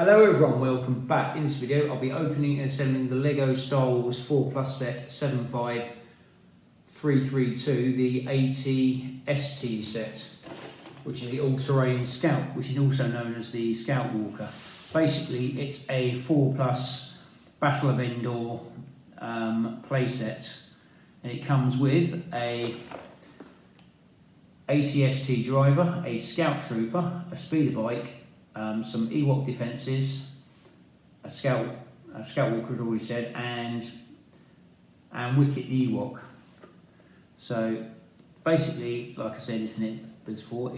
Hello everyone, welcome back. In this video I'll be opening and assembling the LEGO Star Wars 4 Plus set 75332, the AT-ST set, which is the all-terrain scout, which is also known as the Scout Walker. Basically it's a 4 Plus Battle of Endor playset, and it comes with a AT-ST driver, a Scout Trooper, a speeder bike, some Ewok defences, a Scout Walker, as already said, and Wicket the Ewok. So basically, like I said, it's a 4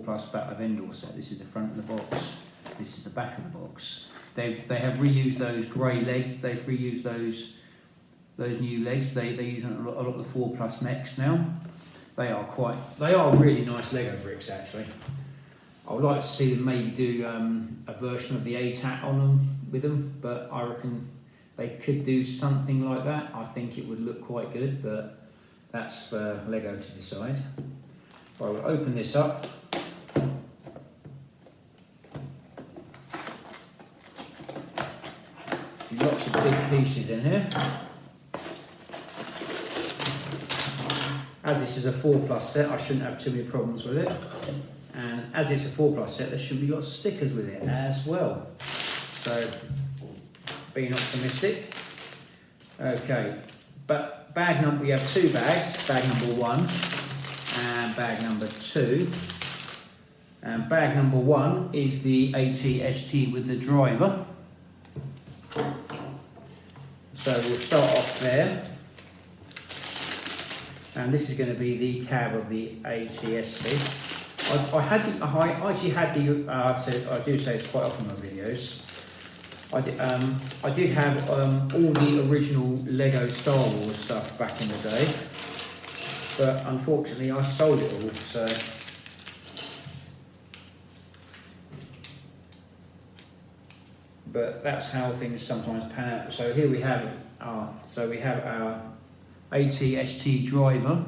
Plus Battle of Endor set. This is the front of the box. This is the back of the box. They have reused those grey legs. They've reused those new legs. They use a lot of the 4 Plus mechs now. They are really nice Lego bricks actually. I would like to see them maybe do a version of the AT-AT on them with them, but I reckon they could do something like that. I think it would look quite good, but that's for Lego to decide. I will open this up. Lots of big pieces in here. As this is a 4 Plus set, I shouldn't have too many problems with it. And as it's a 4 Plus set, there should be lots of stickers with it as well. So, being optimistic. Okay, but we have 2 bags, bag number 1 and bag number 2. And bag number 1 is the AT-ST with the driver. So we'll start off there. And this is going to be the cab of the AT-ST. I do say it's quite often in my videos. I did have all the original Lego Star Wars stuff back in the day, but unfortunately I sold it all. So but that's how things sometimes pan out. So here we have our AT-ST driver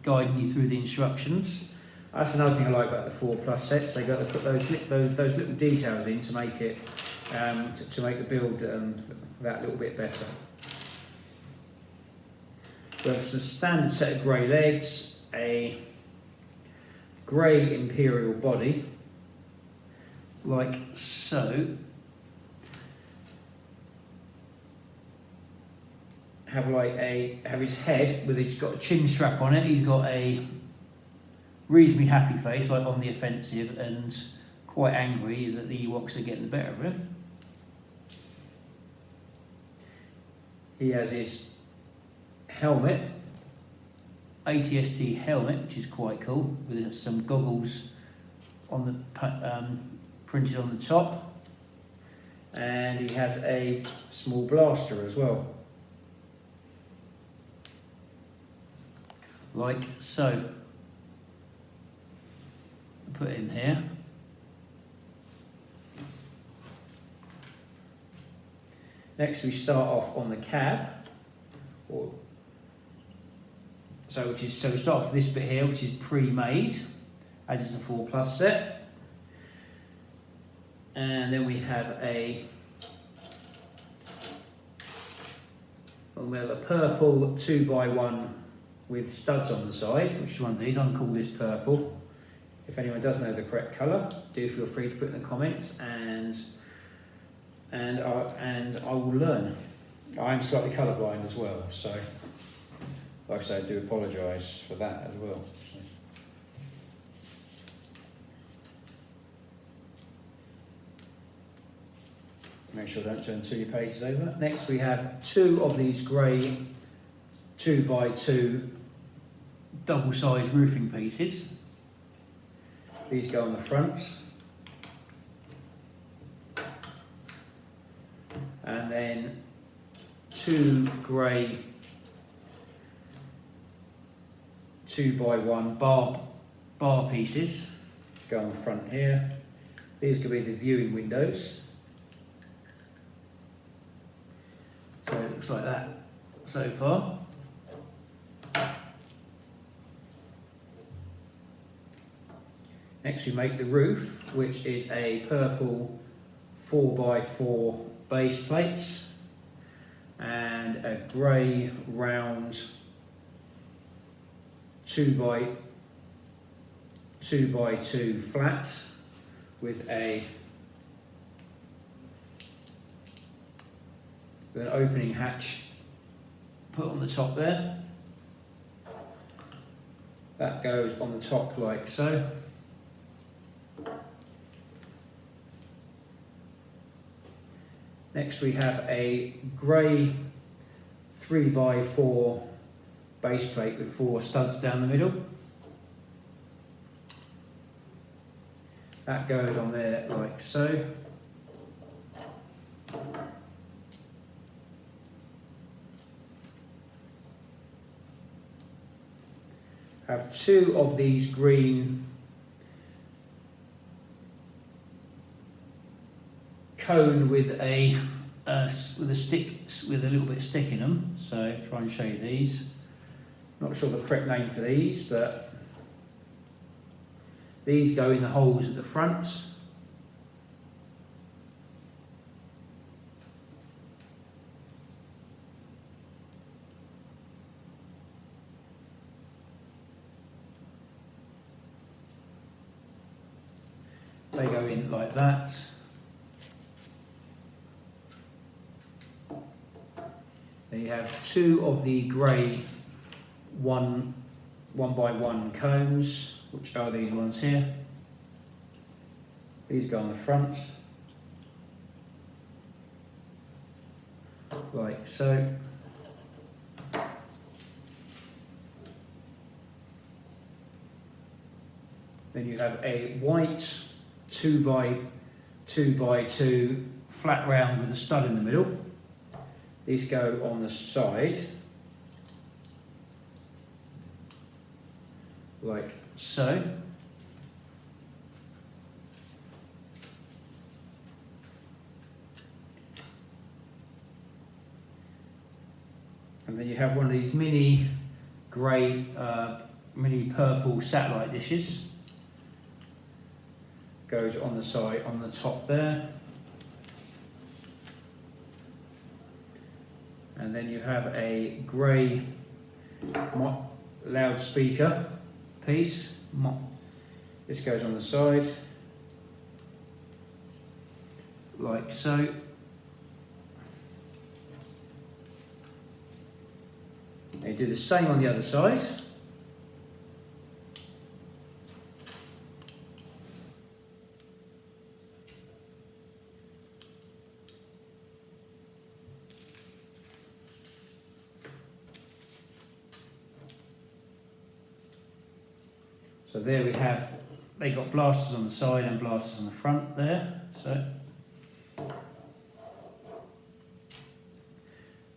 guiding you through the instructions. That's another thing I like about the 4 Plus sets. They got to put those little details in to make it to make the build that little bit better. We have some standard set of grey legs, a grey Imperial body, like so. Have his head with he's got a chin strap on it. He's got a reasonably happy face, like on the offensive, and quite angry that the Ewoks are getting the better of him. He has his helmet, AT-ST helmet, which is quite cool, with some goggles on the printed on the top, and he has a small blaster as well, like so. Put in here. Next we start off on the cab. So we start off with this bit here, which is pre-made, as it's a 4 Plus set. And then we have a purple 2x1 with studs on the side, which is one of these. I'm calling this purple. If anyone does know the correct colour, do feel free to put in the comments, and I will learn. I'm slightly colourblind as well, so like I say, I do apologise for that as well. Make sure I don't turn 2 pages over. Next we have 2 of these grey 2x2 double-sized roofing pieces. These go on the front, and then 2 grey 2x1 bar pieces go on the front here. These could be the viewing windows. So it looks like that so far. Next we make the roof, which is a purple 4x4 base plates and a grey round 2x2 flat with an opening hatch put on the top there. That goes on the top like so. Next we have a grey 3x4 base plate with 4 studs down the middle. That goes on there like so. Have 2 of these green cone with a stick, with a little bit of stick in them. So try and show you these. Not sure the correct name for these, but these go in the holes at the front. They go in like that. Then you have 2 of the grey 1x1 cones, which are these ones here. These go on the front, like so. Then you have a white 2x2 flat round with a stud in the middle. These go on the side, like so. And then you have one of these mini grey, mini purple satellite dishes. Goes on the side, on the top there. And then you have a grey loudspeaker piece. This goes on the side, like so. They do the same on the other side. So there we have, they got blasters on the side and blasters on the front there. So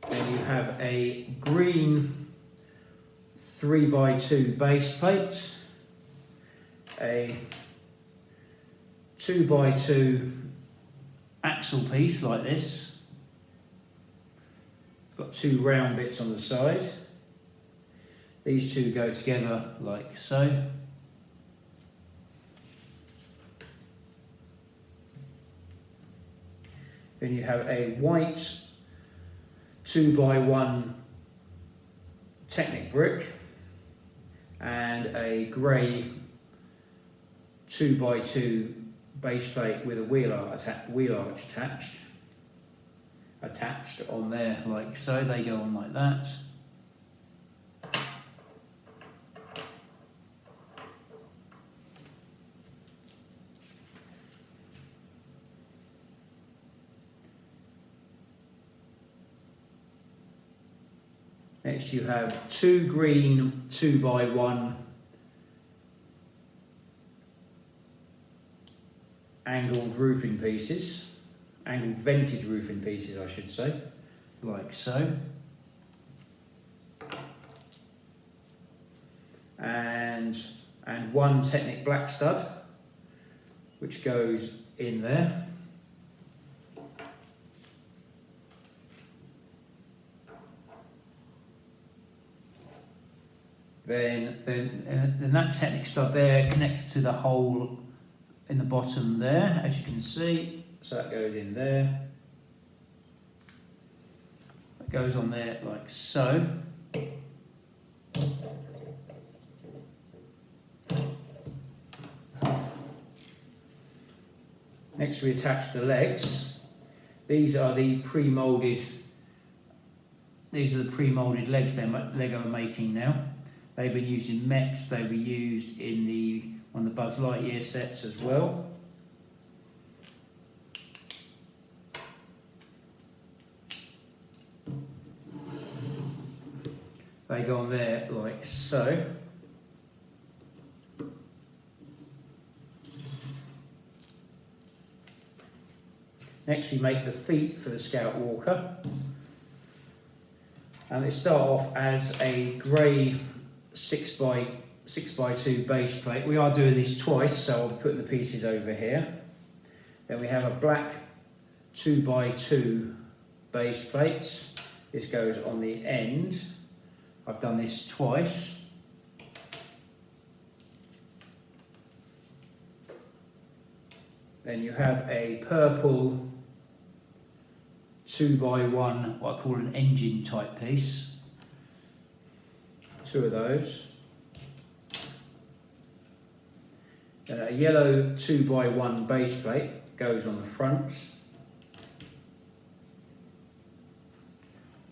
then you have a green 3x2 base plate, a 2x2 axle piece like this. Got 2 round bits on the side. These 2 go together like so. Then you have a white 2x1 Technic brick and a grey 2x2 base plate with a wheel arch attached on there like so. They go on like that. Next you have 2 green 2x1 angled roofing pieces, angled vented roofing pieces I should say, like so. And 1 Technic black stud, which goes in there. Then that Technic stud there connects to the hole in the bottom there, as you can see. So that goes in there. That goes on there like so. Next we attach the legs. These are the pre-moulded legs Lego are making now. They've been used in mechs, they were used in one of the Buzz Lightyear sets as well. They go on there like so. Next we make the feet for the Scout Walker. And they start off as a grey 6x2 base plate. We are doing this twice, so I'll be putting the pieces over here. Then we have a black 2x2 base plate. This goes on the end. I've done this twice. Then you have a purple 2x1, what I call an engine type piece. 2 of those. Then a yellow 2x1 base plate goes on the front.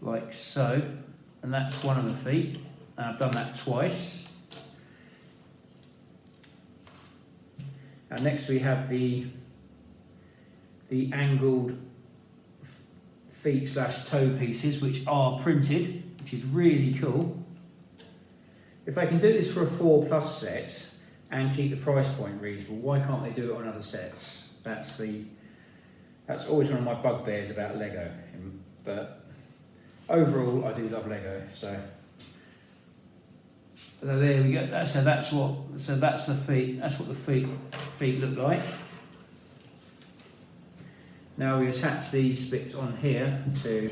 Like so. And that's one of the feet. And I've done that twice. And next we have the angled feet / toe pieces, which are printed, which is really cool. If they can do this for a 4+ set and keep the price point reasonable, why can't they do it on other sets? That's always one of my bugbears about Lego. But overall, I do love Lego. So there we go. So that's the feet. That's what the feet look like. Now we attach these bits on here to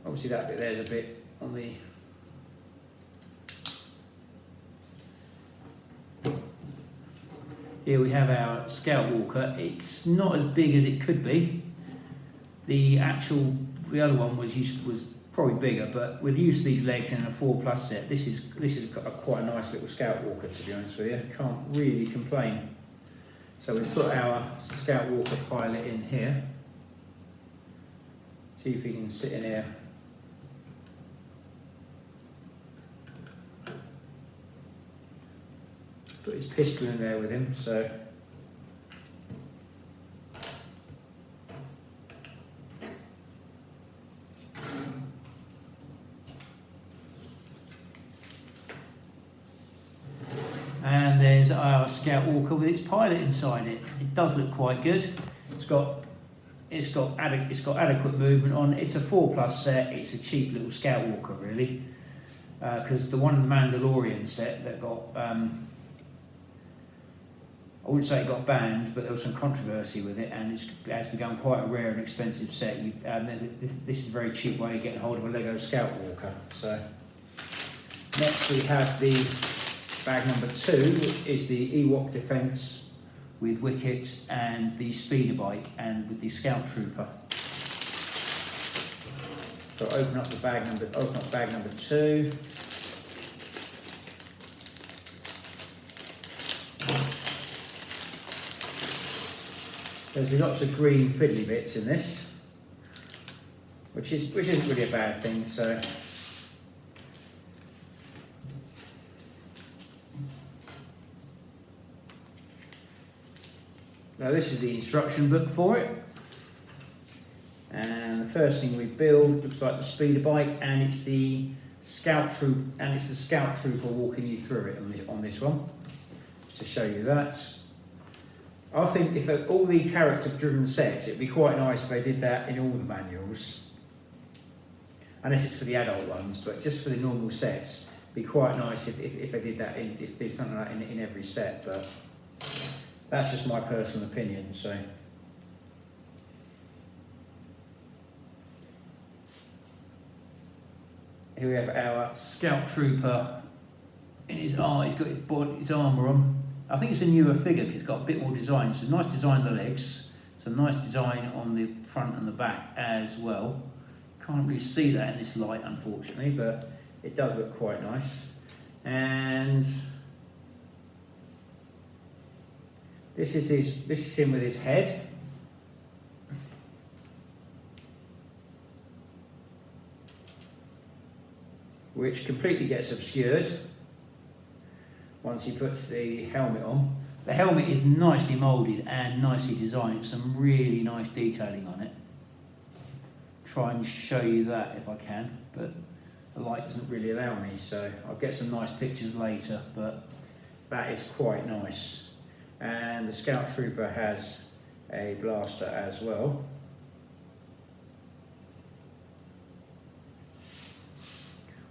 obviously that bit there's a bit on the here we have our Scout Walker. It's not as big as it could be. The other one was probably bigger, but with use of these legs and a 4+ set, this is quite a nice little Scout Walker, to be honest with you. Can't really complain. So we put our Scout Walker pilot in here. See if he can sit in here. Put his pistol in there with him, so. And there's our Scout Walker with its pilot inside it. It does look quite good. It's got adequate movement on. It's a 4+ set. It's a cheap little Scout Walker, really, because the one in the Mandalorian set that got I wouldn't say it got banned, but there was some controversy with it, and it has become quite a rare and expensive set. This is a very cheap way of getting hold of a Lego Scout Walker. So next we have the bag number 2, which is the Ewok Defence with Wicket and the speeder bike and with the Scout Trooper. So open up bag number 2. There's lots of green fiddly bits in this, which isn't really a bad thing. So now this is the instruction book for it, and the first thing we build looks like the speeder bike, and it's the Scout Trooper walking you through it on this one, just to show you that. I think if all the character-driven sets, it'd be quite nice if they did that in all the manuals. Unless it's for the adult ones, but just for the normal sets, it'd be quite nice if they did that, if there's something like that in every set, but that's just my personal opinion. So Here we have our Scout Trooper in his eye. He's got his armour on. I think it's a newer figure because it's got a bit more design. It's a nice design on the legs, some nice design on the front and the back as well. Can't really see that in this light, unfortunately, but it does look quite nice. And this is him with his head. Which completely gets obscured once he puts the helmet on. The helmet is nicely moulded and nicely designed. Some really nice detailing on it. Try and show you that if I can, but the light doesn't really allow me, so I'll get some nice pictures later, but that is quite nice. And the Scout Trooper has a blaster as well.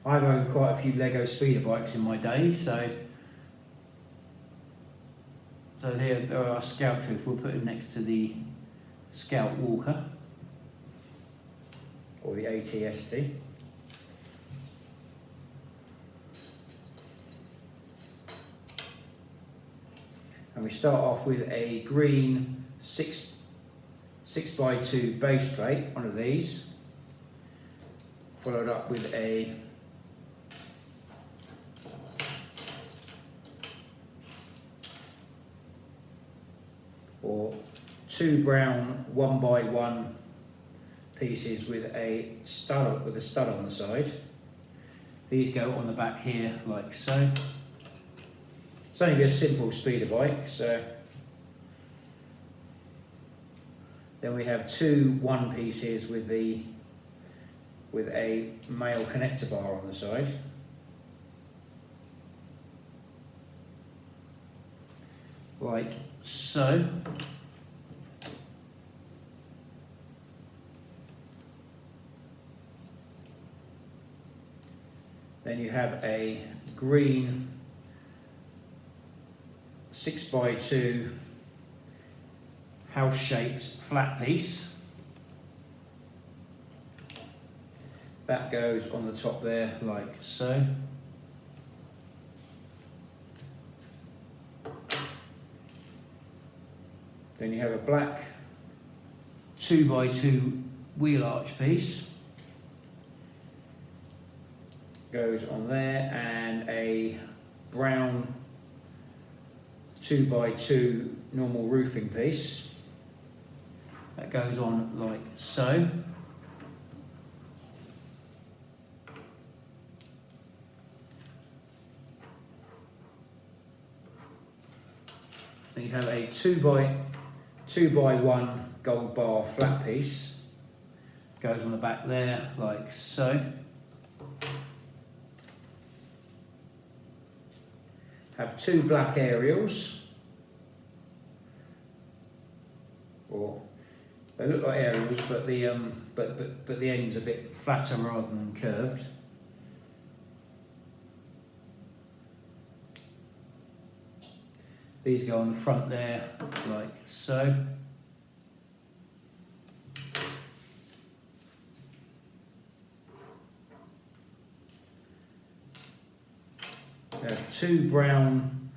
I've owned quite a few Lego speeder bikes in my day, so here are our Scout Trooper. We'll put him next to the Scout Walker, or the ATST. And we start off with a green 6x2 base plate, one of these, followed up with a two brown 1x1 pieces with a stud on the side. These go on the back here like so. It's only a simple speeder bike, so then we have two 1 pieces with a male connector bar on the side. Like so. Then you have a green 6x2 house-shaped flat piece. That goes on the top there like so. Then you have a black 2x2 wheel arch piece. Goes on there, and a brown 2x2 normal roofing piece. That goes on like so. Then you have a 2x1 gold bar flat piece. Goes on the back there like so. Have two black aerials, or they look like aerials, but the end's a bit flatter rather than curved. These go on the front there like so. Two brown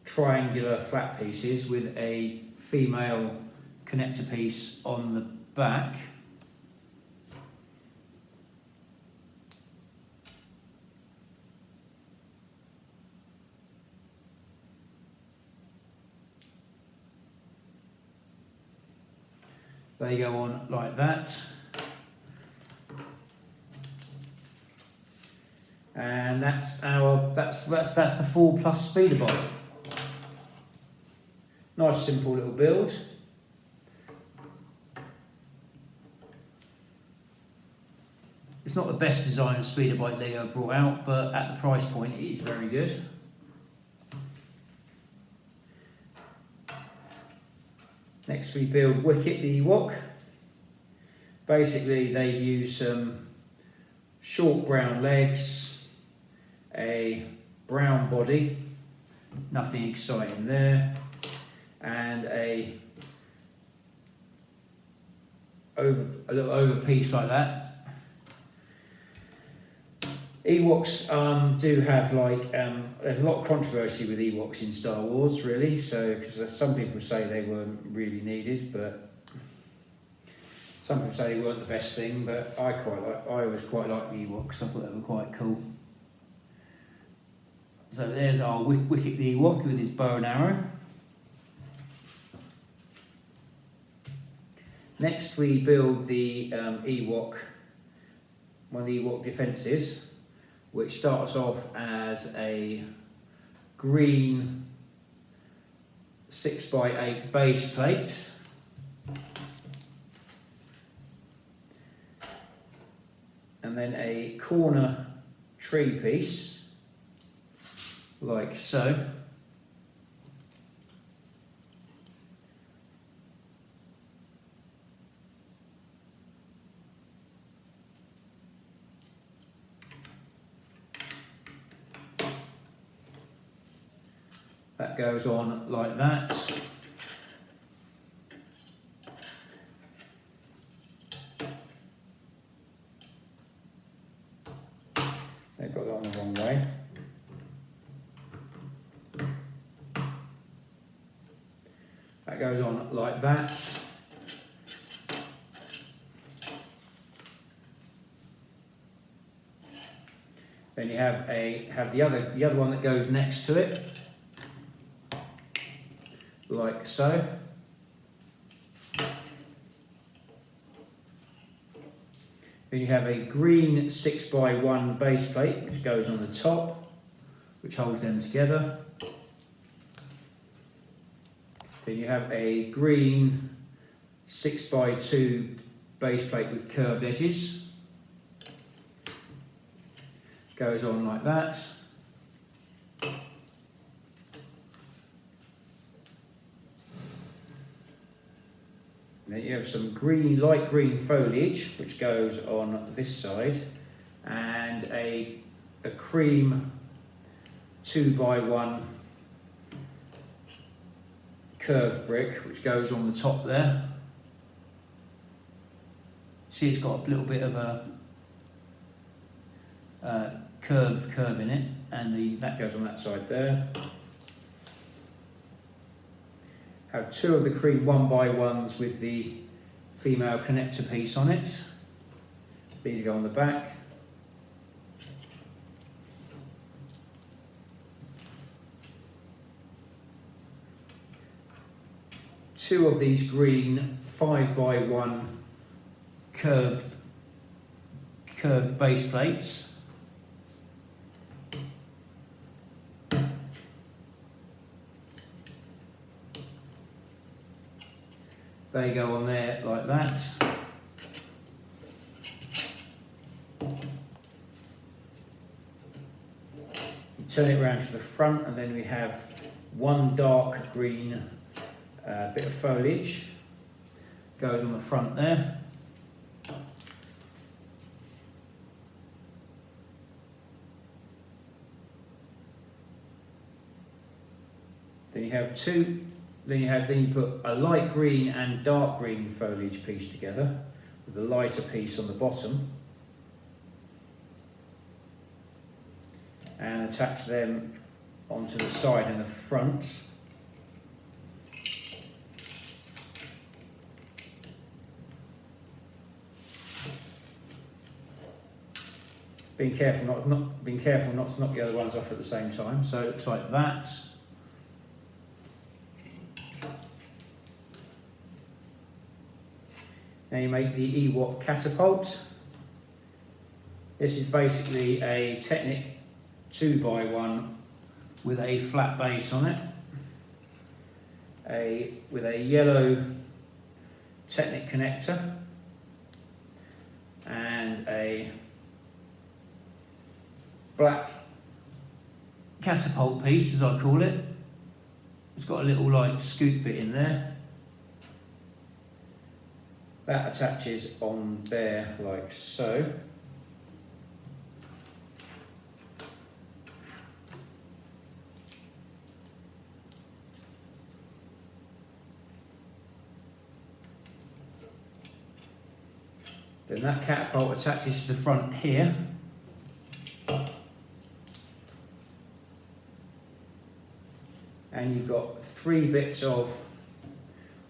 triangular flat pieces with a female connector piece on the back. They go on like that. And that's the 4+ speeder bike. Nice simple little build. It's not the best design of speeder bike Lego brought out, but at the price point it is very good. Next we build Wicket the Ewok. Basically they use some short brown legs, a brown body, nothing exciting there, and a little over piece like that. Ewoks do have there's a lot of controversy with Ewoks in Star Wars, really. So because some people say they weren't really needed, but some people say they weren't the best thing. But I always quite like the Ewoks. I thought they were quite cool. So there's our Wicket the Ewok with his bow and arrow. Next we build the Ewok, one of the Ewok defences, which starts off as a green 6x8 base plate. And then a corner tree piece, like so. That goes on like that. They've got that on the wrong way. That goes on like that. Then you have the other one that goes next to it, like so. Then you have a green 6x1 base plate which goes on the top, which holds them together. Then you have a green 6x2 base plate with curved edges. Goes on like that. And then you have some light green foliage which goes on this side, and a cream 2x1 curved brick which goes on the top there. See, it's got a little bit of a curve in it, and that goes on that side there. Have two of the cream 1x1s with the female connector piece on it. These go on the back. Two of these green 5x1 curved base plates. They go on there like that. You turn it around to the front, and then we have one dark green bit of foliage. Goes on the front there. Then you put a light green and dark green foliage piece together with a lighter piece on the bottom, and attach them onto the side and the front. Being careful not to knock the other ones off at the same time. So it looks like that. Now you make the Ewok catapult. This is basically a Technic 2x1 with a flat base on it, with a yellow Technic connector and a black catapult piece, as I call it. It's got a little scoop bit in there. That attaches on there like so. Then that catapult attaches to the front here. and you've got 3 bits of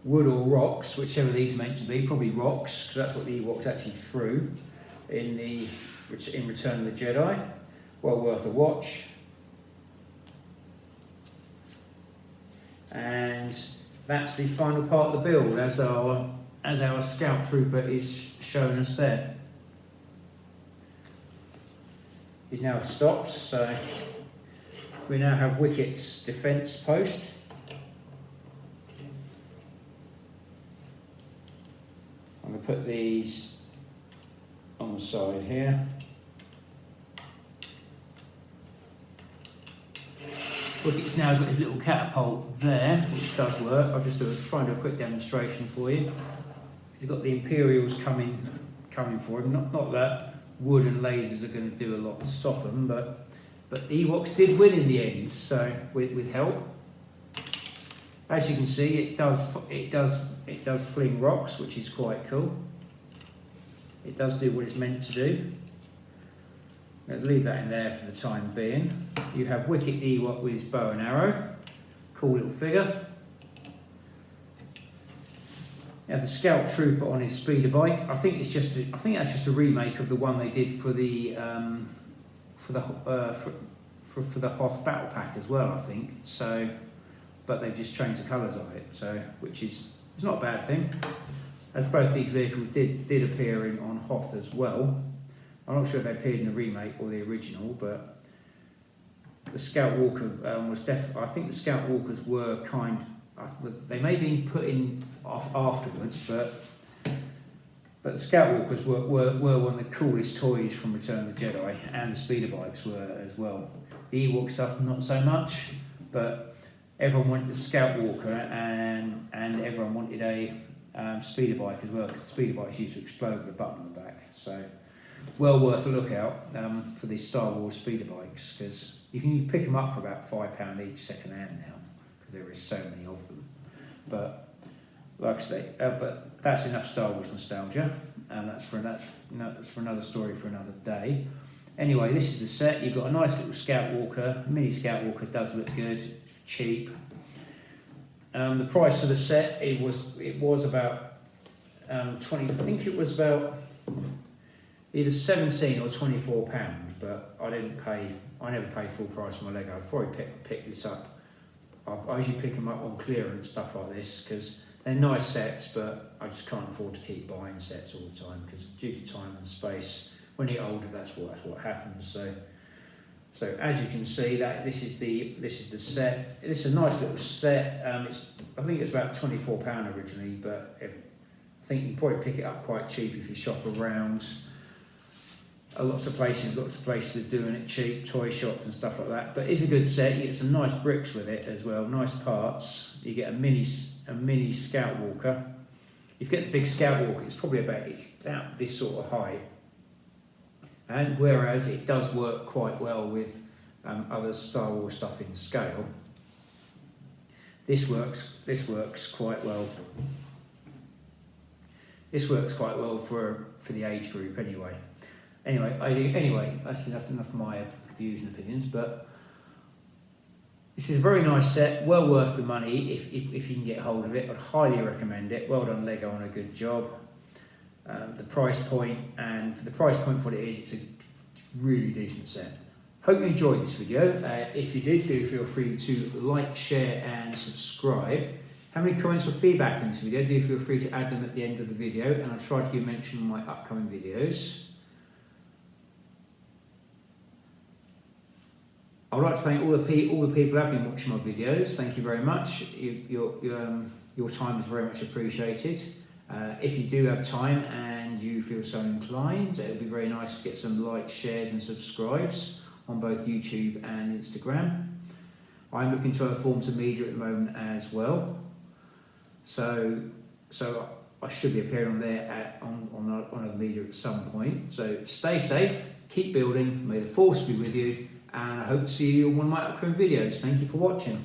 wood or rocks, whichever these are meant to be, probably rocks, because that's what the Ewoks actually threw in Return of the Jedi. Well worth a watch. And that's the final part of the build, as our scout trooper is showing us there. He's now stopped, so we now have Wicket's defence post. I'm going to put these on the side here. Wicket's now got his little catapult there, which does work. I'll just try and do a quick demonstration for you. He's got the Imperials coming for him. Not that wood and lasers are going to do a lot to stop them, but the Ewoks did win in the end. So with help, as you can see, it does fling rocks, which is quite cool. It does do what it's meant to do. I'm going to leave that in there for the time being. You have Wicket the Ewok with his bow and arrow. Cool little figure. You have the Scout Trooper on his speeder bike. I think that's just a remake of the one they did for the Hoth Battle Pack as well, I think. So, but they've just changed the colours of it. So, which is it's not a bad thing, as both these vehicles did appear on Hoth as well. I'm not sure if they appeared in the remake or the original, but the Scout Walker was definitely. I think the Scout Walkers were they may have been put in off afterwards, but the Scout Walkers were one of the coolest toys from Return of the Jedi, and the speeder bikes were as well. The Ewok stuff, not so much, but everyone wanted the Scout Walker, and everyone wanted a speeder bike as well, because the speeder bikes used to explode with a button on the back. So, well worth a look out for these Star Wars speeder bikes, because you can pick them up for about £5 each second hand now, because there is so many of them. But like I say, but that's enough Star Wars nostalgia, and that's for another story for another day. Anyway, this is the set. You've got a nice little Scout Walker. Mini Scout Walker does look good, cheap. The price of the set it was about 20. I think it was about either £17 or £24, but I never pay full price for my Lego. I'd probably pick this up. I usually pick them up on clearance, stuff like this, because they're nice sets, but I just can't afford to keep buying sets all the time, because due to time and space, when you get older, that's what happens. So as you can see, that this is the set. It's a nice little set. I think it's about £24 originally, but I think you can probably pick it up quite cheap if you shop around. Lots of places are doing it cheap, toy shops and stuff like that. But it's a good set. You get some nice bricks with it as well, nice parts. You get a mini Scout Walker. If you get the big Scout Walker, it's about this sort of height. And whereas it does work quite well with other Star Wars stuff in scale, this works quite well. This works quite well for the age group anyway. Anyway, that's enough of my views and opinions, but this is a very nice set, well worth the money if you can get hold of it. I'd highly recommend it. Well done Lego on a good job. The price point, and for the price point for what it is, it's a really decent set. Hope you enjoyed this video. If you did, do feel free to like, share and subscribe. Have any comments or feedback on this video, do feel free to add them at the end of the video, and I'll try to give mention in my upcoming videos. I'd like to thank all the people who have been watching my videos. Thank you very much. Your time is very much appreciated. If you do have time and you feel so inclined, it would be very nice to get some likes, shares and subscribes on both YouTube and Instagram. I'm looking to other forms of media at the moment as well. So I should be appearing on there on other media at some point. So stay safe, keep building, may the force be with you, and I hope to see you on one of my upcoming videos. Thank you for watching.